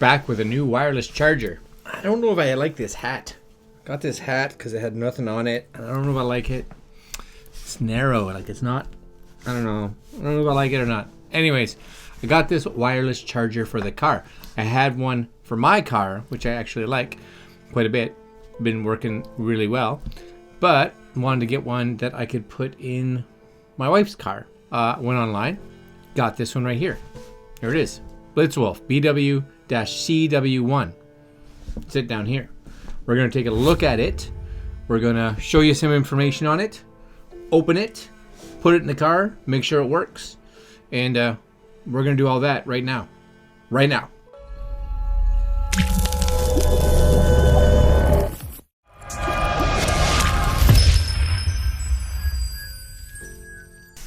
back with a new wireless charger. I don't know if I like this hat. Got this hat because it had nothing on it. I don't know if I like it. It's narrow, like it's not, I don't know if I like it or not. Anyways, I got this wireless charger for the car. I had one for my car, which I actually like quite a bit. Been working really well, but wanted to get one that I could put in my wife's car. Went online, got this one right here. Here it is, BlitzWolf BW-CW1. Sit down here. We're going to take a look at it. We're going to show you some information on it, open it, put it in the car, make sure it works, and we're going to do all that right now. Right now.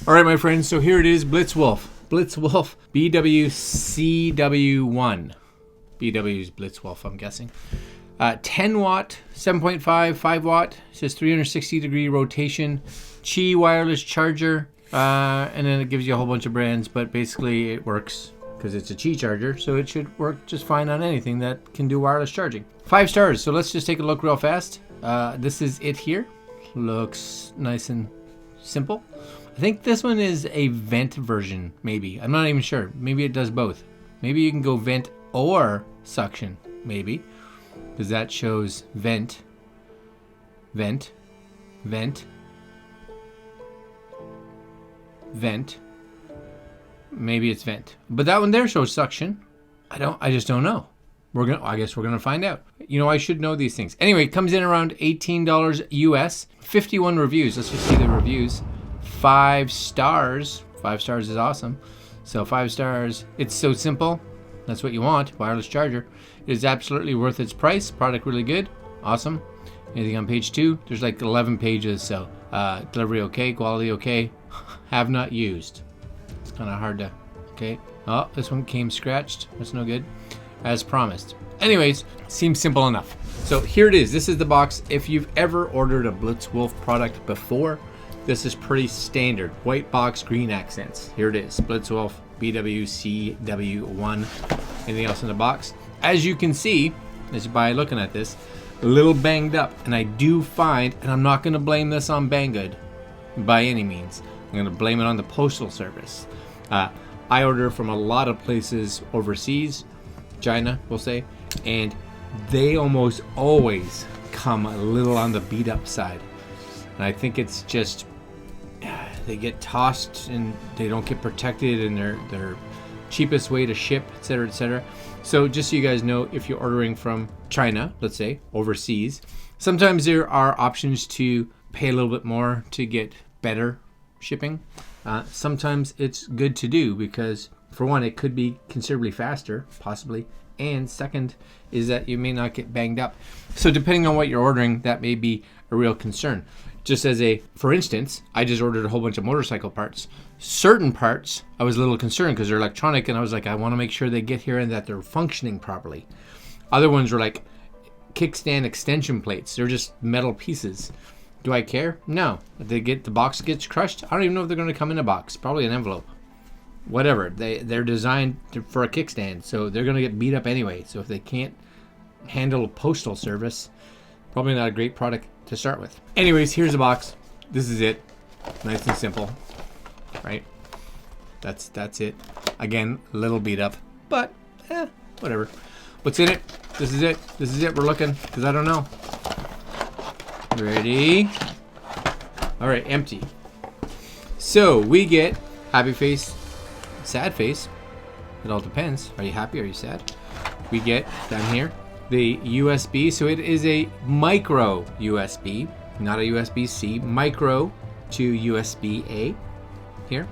All right, my friends, so here it is, BlitzWolf BW-CW1. BW is BlitzWolf, I'm guessing. 10 watt, 7.5, 5 watt, it says 360 degree rotation, Qi wireless charger, and then it gives you a whole bunch of brands, but basically it works because it's a Qi charger, so it should work just fine on anything that can do wireless charging. 5 stars, so let's just take a look real fast. This is it here. Looks nice and simple. I think this one is a vent version, maybe. I'm not even sure. Maybe it does both. Maybe you can go vent or suction, maybe. Because that shows vent, vent, vent, vent. Maybe it's vent. But that one there shows suction. I just don't know. I guess we're gonna find out. You know, I should know these things. Anyway, it comes in around $18 US, 51 reviews. Let's just see the reviews. 5 stars. 5 stars is awesome. So 5 stars. It's so simple. That's what you want. Wireless charger. It is absolutely worth its price. Product really good. Awesome. Anything on page 2? There's like 11 pages. So delivery okay. Quality okay. Have not used. It's kind of hard to. Okay. Oh, this one came scratched. That's no good. As promised. Anyways, seems simple enough. So here it is. This is the box. If you've ever ordered a BlitzWolf product before, this is pretty standard. White box, green accents. Here it is. BlitzWolf BW-CW1. Anything else in the box? As you can see, just by looking at this, a little banged up. And I do find, and I'm not going to blame this on Banggood by any means. I'm going to blame it on the postal service. I order from a lot of places overseas, China, we'll say, and they almost always come a little on the beat up side. And I think it's just they get tossed and they don't get protected, and they're cheapest way to ship, etc., etc. So just so you guys know, if you're ordering from China, let's say overseas, sometimes there are options to pay a little bit more to get better shipping. Sometimes it's good to do because, for one, it could be considerably faster, possibly, and second is that you may not get banged up. So depending on what you're ordering, that may be a real concern. Just as for instance, I just ordered a whole bunch of motorcycle parts. Certain parts, I was a little concerned because they're electronic, and I was like, I want to make sure they get here and that they're functioning properly. Other ones were like kickstand extension plates. They're just metal pieces. Do I care? No. The box gets crushed. I don't even know if they're going to come in a box. Probably an envelope. Whatever. They're designed for a kickstand, so they're going to get beat up anyway. So if they can't handle a postal service, probably not a great product to start with. Anyways, here's the box. This is it. Nice and simple, right? That's it. Again, a little beat up, but whatever. What's in it? This is it. This is it. We're looking because I don't know. Ready? All right, empty. So we get happy face, sad face. It all depends. Are you happy? Are you sad? We get down here the USB. So it is a micro USB, not a USB-C. Micro to USB-A. Here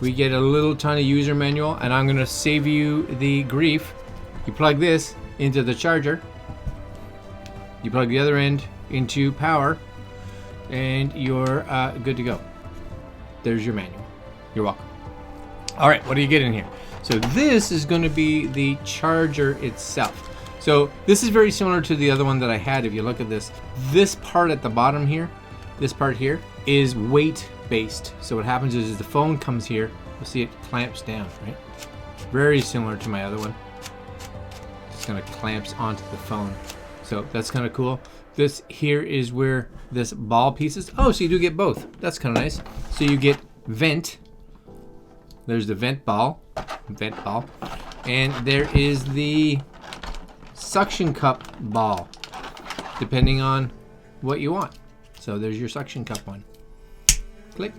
we get a little tiny user manual, and I'm gonna save you the grief. You plug this into the charger, you plug the other end into power, and you're good to go. There's your manual. You're welcome. All right, what do you get in here? So this is going to be the charger itself. So this is very similar to the other one that I had. If you look at this part at the bottom here, this part here is weight based. So what happens is the phone comes here. You'll see it clamps down, right? Very similar to my other one. Just kind of clamps onto the phone. So that's kind of cool. This here is where this ball piece is. Oh, so you do get both. That's kind of nice. So you get vent. There's the vent ball. And there is the suction cup ball, depending on what you want. So there's your suction cup one. Click.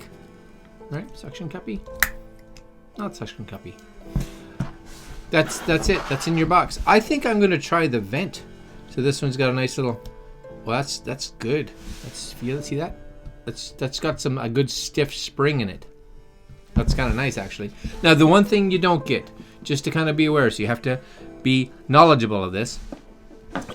Right? Suction cuppy. Not suction cuppy. That's it. That's in your box. I think I'm gonna try the vent. So this one's got a nice little. Well, that's good. See that? That's got a good stiff spring in it. That's kind of nice, actually. Now, the one thing you don't get, just to kind of be aware, so you have to be knowledgeable of this,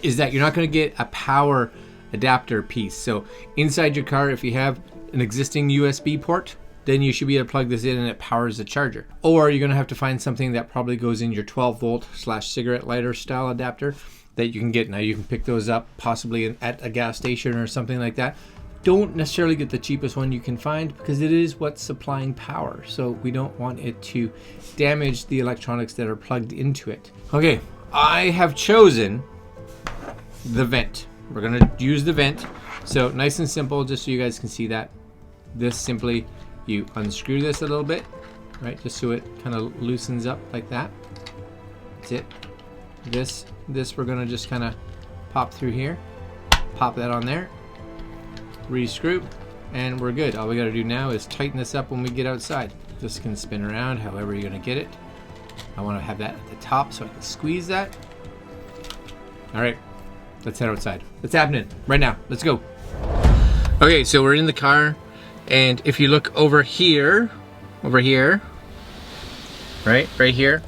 is that you're not going to get a power adapter piece. So inside your car, if you have an existing USB port, then you should be able to plug this in and it powers the charger. Or you're going to have to find something that probably goes in your 12-volt/cigarette lighter style adapter that you can get. Now, you can pick those up possibly at a gas station or something like that. Don't necessarily get the cheapest one you can find because it is what's supplying power. So we don't want it to damage the electronics that are plugged into it. Okay, I have chosen the vent. We're gonna use the vent. So nice and simple, just so you guys can see that. This simply, you unscrew this a little bit, right? Just so it kind of loosens up like that. That's it. This we're gonna just kind of pop through here. Pop that on there. Re-screw, and we're good. All we got to do now is tighten this up when we get outside. This can spin around however you're going to get it. I want to have that at the top so I can squeeze that. All right, let's head outside. What's happening right now? Let's go. Okay, so we're in the car, and if you look over here, right here,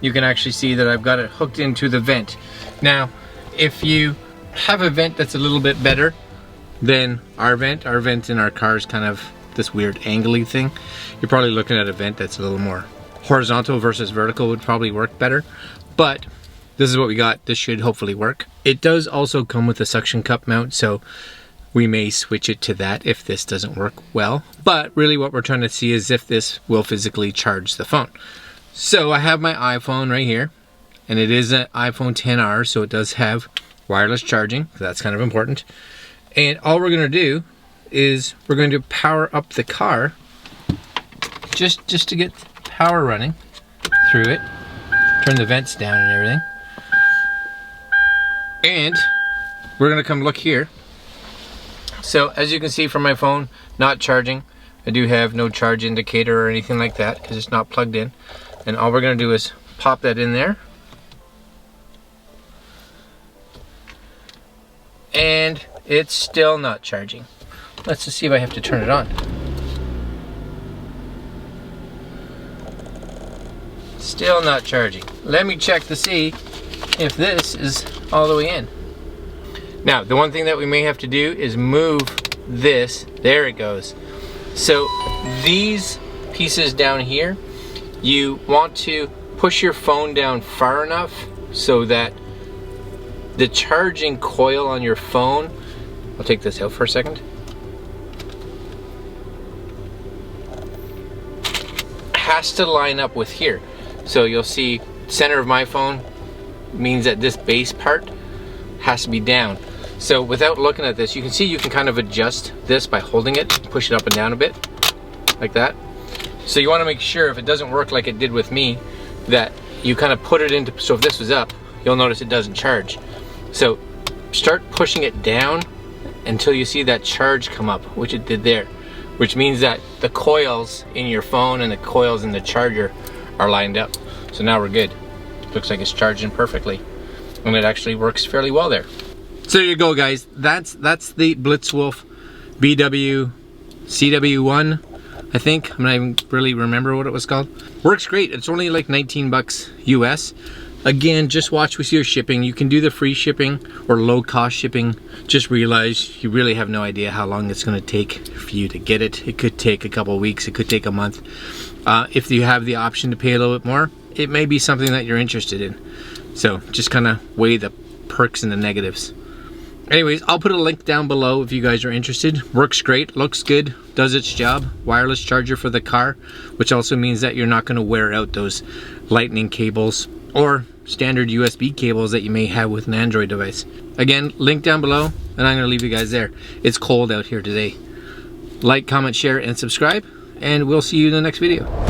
you can actually see that I've got it hooked into the vent. Now, if you have a vent that's a little bit better than our vent in our car is kind of this weird angly thing. You're probably looking at a vent that's a little more horizontal versus vertical would probably work better, but this is what we got. This should hopefully work. It does also come with a suction cup mount, so we may switch it to that if this doesn't work well, but really what we're trying to see is if this will physically charge the phone. So I have my iPhone right here, and it is an iPhone XR, so it does have wireless charging. So that's kind of important. And all we're gonna do is we're going to power up the car just to get power running through it. Turn the vents down and everything. And we're gonna come look here. So as you can see from my phone, not charging. I do have no charge indicator or anything like that because it's not plugged in. And all we're gonna do is pop that in there. And it's still not charging. Let's just see if I have to turn it on. Still not charging. Let me check to see if this is all the way in. Now, the one thing that we may have to do is move this. There it goes. So these pieces down here, you want to push your phone down far enough so that the charging coil on your phone, I'll take this out for a second, has to line up with here. So you'll see center of my phone means that this base part has to be down. So without looking at this, you can see you can kind of adjust this by holding it, push it up and down a bit, like that. So you want to make sure if it doesn't work like it did with me, that you kind of put it into, so if this was up, you'll notice it doesn't charge. So start pushing it down until you see that charge come up, which it did there, which means that the coils in your phone and the coils in the charger are lined up. So now we're good. Looks like it's charging perfectly, and it actually works fairly well there. So there you go, guys. That's the BlitzWolf BW CW1, I think. I'm not even really remember what it was called. Works great. It's only like 19 bucks US. Again, just watch with your shipping. You can do the free shipping or low cost shipping. Just realize you really have no idea how long it's going to take for you to get it. It could take a couple of weeks. It could take a month. If you have the option to pay a little bit more, it may be something that you're interested in. So just kind of weigh the perks and the negatives. Anyways, I'll put a link down below if you guys are interested. Works great, looks good, does its job. Wireless charger for the car, which also means that you're not going to wear out those lightning cables or standard USB cables that you may have with an Android device. Again, link down below, and I'm going to leave you guys there. It's cold out here today. Like, comment, share, and subscribe, and we'll see you in the next video.